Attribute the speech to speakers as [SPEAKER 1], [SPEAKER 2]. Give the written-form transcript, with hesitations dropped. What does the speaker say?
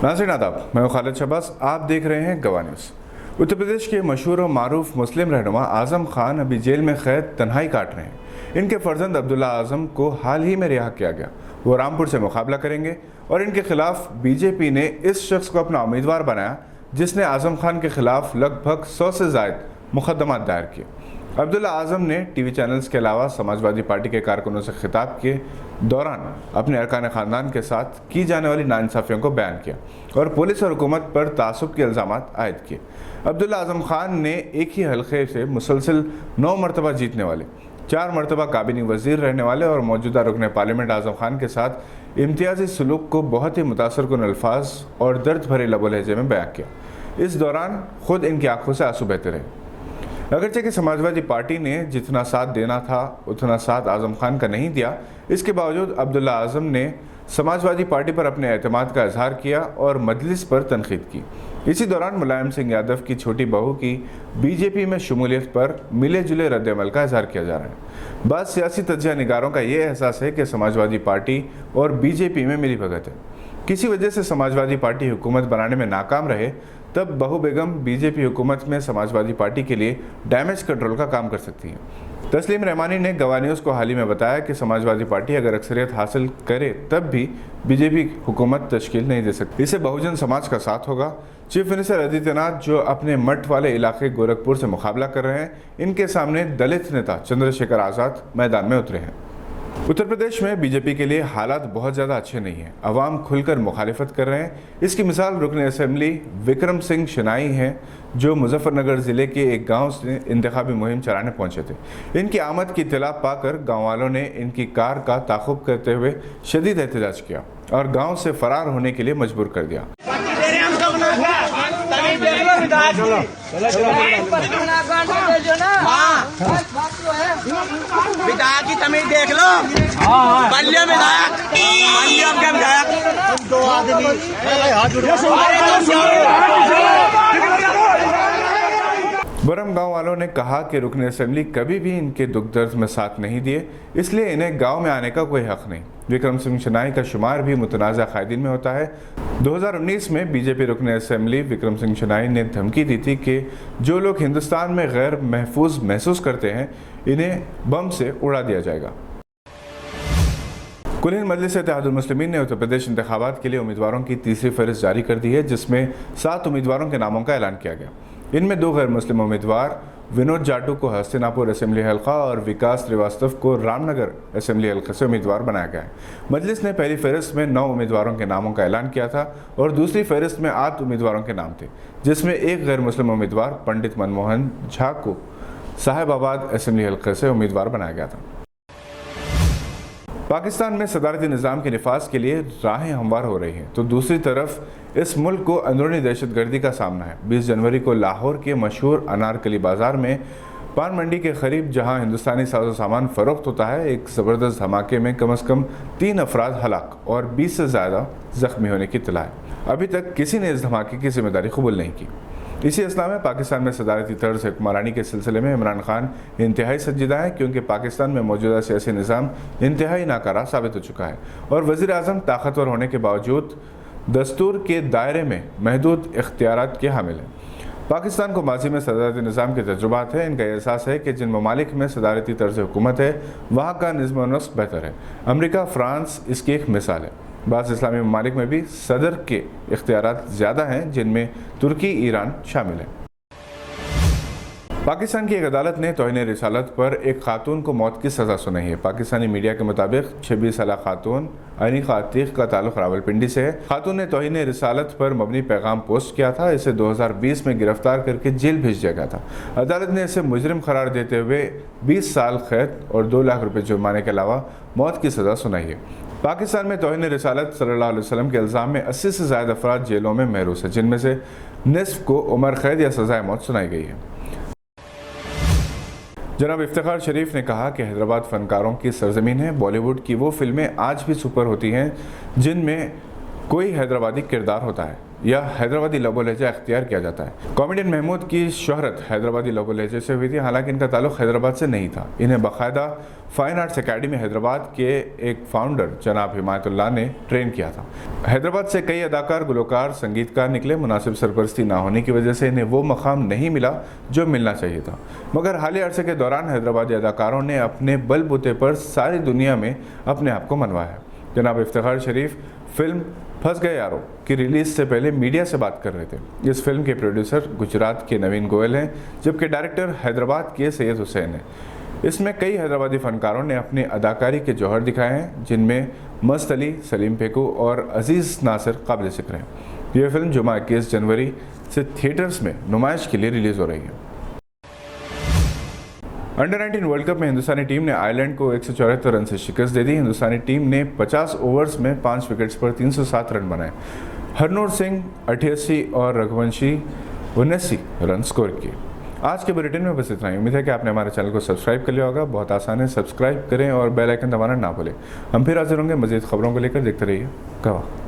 [SPEAKER 1] नाज़रीन आदाब, मैं खालिद शहबाज, आप देख रहे हैं गवाह न्यूज़। उत्तर प्रदेश के मशहूर और मारूफ मुस्लिम रहनुमा आज़म खान अभी जेल में कैद तन्हाई काट रहे हैं। इनके फर्जंद अब्दुल्ला आज़म को हाल ही में रिहा किया गया। वो रामपुर से मुकाबला करेंगे और इनके खिलाफ बीजेपी ने इस शख्स को अपना उम्मीदवार बनाया जिसने आज़म खान के खिलाफ लगभग 100 से ज़ायद मुकदमात दायर किए। अब्दुल्ला आज़म ने टीवी चैनल्स के अलावा समाजवादी पार्टी के कारकुनों से खिताब के दौरान अपने अरकान ख़ानदान के साथ की जाने वाली नाइंसाफ़ियों को बयान किया और पुलिस और हुकूमत पर तासुब के इल्ज़ामात आयद किए। अब्दुल्ला आज़म खान ने एक ही हल्के से मुसलसल 9 मरतबा जीतने वाले, 4 मरतबा काबिनी वज़ीर रहने वाले और मौजूदा रुकन पार्लियामेंट आज़म खान के साथ इम्तियाज़ी सलूक को बहुत ही मुतासरकुन अल्फाज और दर्द भरे लबो लहजे में बयान किया। इस दौरान खुद इनकी आंखों से आंसू बहते रहे। अगरचे कि समाजवादी पार्टी ने जितना साथ देना था उतना साथ आज़म खान का नहीं दिया, इसके बावजूद अब्दुल्ला आज़म ने समाजवादी पार्टी पर अपने एतमाद का इजहार किया और मजलिस पर तनकीद की। इसी दौरान मुलायम सिंह यादव की छोटी बहू की बीजेपी में शमूलियत पर मिले जुले रद्द-ए-अमल का इजहार किया जा रहा है। बाद सियासी तज्जिया निगारों का ये एहसास है कि समाजवादी पार्टी और बीजेपी में मिलीभगत है। किसी वजह से समाजवादी पार्टी हुकूमत बनाने में नाकाम रहे तब बहू बेगम बीजेपी हुकूमत में समाजवादी पार्टी के लिए डैमेज कंट्रोल का काम कर सकती है। तस्लीम रहमानी ने गवाह न्यूज़ को हाल ही में बताया कि समाजवादी पार्टी अगर अक्सरियत हासिल करे तब भी बीजेपी हुकूमत तश्कील नहीं दे सकती। इसे बहुजन समाज का साथ होगा। चीफ मिनिस्टर आदित्यनाथ जो अपने मठ वाले इलाके गोरखपुर से मुकाबला कर रहे हैं, इनके सामने दलित नेता चंद्रशेखर आज़ाद मैदान में उतरे हैं। उत्तर प्रदेश में बीजेपी के लिए हालात बहुत ज़्यादा अच्छे नहीं हैं। अवाम खुलकर मुखालिफत कर रहे हैं। इसकी मिसाल रुकन असेंबली विक्रम सिंह शनाई हैं जो मुजफ्फरनगर ज़िले के एक गांव से इंतखाबी मुहिम चलाने पहुंचे थे। इनकी आमद की इत्तला पाकर गांव वालों ने इनकी कार का ताक़ुब करते हुए शदीद एहतजाज किया और गांव से फरार होने के लिए मजबूर कर दिया।
[SPEAKER 2] विधायक की तमीज देख लो। बल्ले विधायक दो आदमी
[SPEAKER 1] बरम गांव वालों ने कहा कि रुकन असेंबली कभी भी इनके दुख दर्द में साथ नहीं दिए, इसलिए इन्हें गांव में आने का कोई हक नहीं। विक्रम सिंह शनाई का शुमार भी मुतनाज़ा कायदीन में होता है। 2019 में बीजेपी रुकन असेंबली विक्रम सिंह शनाई ने धमकी दी थी कि जो लोग हिंदुस्तान में गैर महफूज महसूस करते हैं इन्हें बम से उड़ा दिया जाएगा। कुल हिंद मजलिस इत्तेहादुल मुस्लिमीन ने उत्तर प्रदेश इंतखाबात के लिए उम्मीदवारों की तीसरी फहरिस्त जारी कर दी है, जिसमें 7 उम्मीदवारों के नामों का ऐलान किया गया। इनमें 2 गैर मुस्लिम उम्मीदवार विनोद जाटू को हस्तिनापुर असेंबली हल्का और विकास श्रीवास्तव को रामनगर असेंबली हल्के से उम्मीदवार बनाया गया है। मजलिस ने पहली फहरिस्त में 9 उम्मीदवारों के नामों का ऐलान किया था और दूसरी फहरिस्त में 8 उम्मीदवारों के नाम थे, जिसमें एक गैर मुस्लिम उम्मीदवार पंडित मनमोहन झा को साहेबाबाद असेंबली हल्के से उम्मीदवार बनाया गया था। पाकिस्तान में सदारती निज़ाम के निफाज के लिए राहें हमवार हो रही हैं, तो दूसरी तरफ इस मुल्क को अंदरूनी दहशतगर्दी का सामना है। 20 जनवरी को लाहौर के मशहूर अनारकली बाज़ार में पान मंडी के करीब जहां हिंदुस्तानी साजो सामान फ़रोख्त होता है, एक ज़बरदस्त धमाके में कम से कम 3 अफराद हलाक और 20 से ज़्यादा ज़ख्मी होने की इत्तला है। अभी तक किसी ने इस धमाके की जिम्मेदारी कबूल नहीं की। इसी असना में पाकिस्तान में सदारती तर्ज हुक्मरानी के सिलसिले में इमरान खान इंतहाई संजीदा है, क्योंकि पाकिस्तान में मौजूदा सियासी निज़ाम इंतहाई नाकारा साबित हो चुका है और वज़ीर आज़म ताकतवर होने के बावजूद दस्तूर के दायरे में महदूद इख्तियारात के हामिल हैं। पाकिस्तान को माजी में सदारती निज़ाम के तजुर्बात है। इनका एहसास है कि जिन ममालिक में सदारती तर्ज हुकूमत है वहाँ का निज़्म व नस्क़ बेहतर है। अमरीका, फ़्रांस इसकी एक मिसाल है। बाज़ इस्लामी ममालिक में भी सदर के इख्तियारात ज़्यादा हैं, जिनमें तुर्की, ईरान शामिल है। पाकिस्तान की एक अदालत ने तौहीन रिसालत पर एक खातून को मौत की सज़ा सुनाई है। पाकिस्तानी मीडिया के मुताबिक 26 साला खातून अनीका अतीक का ताल्लुक रावलपिंडी से है। खातून ने तौहीन रिसालत पर मबनी पैगाम पोस्ट किया था। इसे 2020 में गिरफ्तार करके जेल भेज दिया गया था। अदालत ने इसे मुजरिम करार देते हुए 20 साल कैद और 2 लाख रुपये जुर्माने के अलावा मौत की सज़ा सुनाई है। पाकिस्तान में तौहीन रिसालत सल्लल्लाहु अलैहि वसल्लम के इल्ज़ाम में 80 से ज़्यादा अफराद जेलों में महरूस है, जिनमें से निस्फ को उम्र कैद या सज़ाए मौत सुनाई गई है। जनाब इफ्तिखार शरीफ ने कहा कि हैदराबाद फ़नकारों की सरजमीन है। बॉलीवुड की वो फिल्में आज भी सुपर होती हैं जिनमें कोई हैदराबादी किरदार होता है या हैदराबादी लबो लहजा अख्तियार किया जाता है। कॉमेडियन महमूद की शोहरत हैदराबादी लबो लहजे से हुई थी, हालांकि इनका ताल्लुक हैदराबाद से नहीं था। इन्हें बाकायदा फ़ाइन आर्ट्स अकेडमी हैदराबाद के एक फाउंडर जनाब हिमायतुल्लाह ने ट्रेन किया था। हैदराबाद से कई अदाकार, गुलकार, संगीतकार निकले। मुनासिब सरपरस्ती ना होने की वजह से इन्हें वो मकाम नहीं मिला जो मिलना चाहिए था, मगर हालिया अरसे के दौरान हैदराबादी अदाकारों ने अपने बलबूते पर सारी दुनिया में अपने आप को मनवाया। जनाब इफ्तिखार शरीफ फिल्म फंस गए यारों की रिलीज़ से पहले मीडिया से बात कर रहे थे। इस फिल्म के प्रोड्यूसर गुजरात के नवीन गोयल हैं, जबकि डायरेक्टर हैदराबाद के सैयद हुसैन हैं। इसमें कई हैदराबादी फनकारों ने अपनी अदाकारी के जौहर दिखाए हैं, जिनमें मस्त अली, सलीम पेकू और अजीज़ नासिर काबिल ज़िक्र हैं। यह फिल्म जुमा 21 जनवरी से थिएटर्स में नुमाइश के लिए रिलीज़ हो रही है। अंडर 19 वर्ल्ड कप में हिंदुस्तानी टीम ने आयरलैंड को 174 रन से शिकस्त दे दी। हिंदुस्तानी टीम ने 50 ओवर्स में 5 विकेट्स पर 307 रन बनाए। हरनूर सिंह 88 और रघुवंशी 79 रन स्कोर किए। आज के बुलेटिन में बस इतना ही। उम्मीद है कि आपने हमारे चैनल को सब्सक्राइब कर लिया होगा। बहुत आसान है, सब्सक्राइब करें और बेल आइकन दबाना ना भूलें। हम फिर हाजिर होंगे मज़ीद खबरों को लेकर। देखते रहिए गवाह।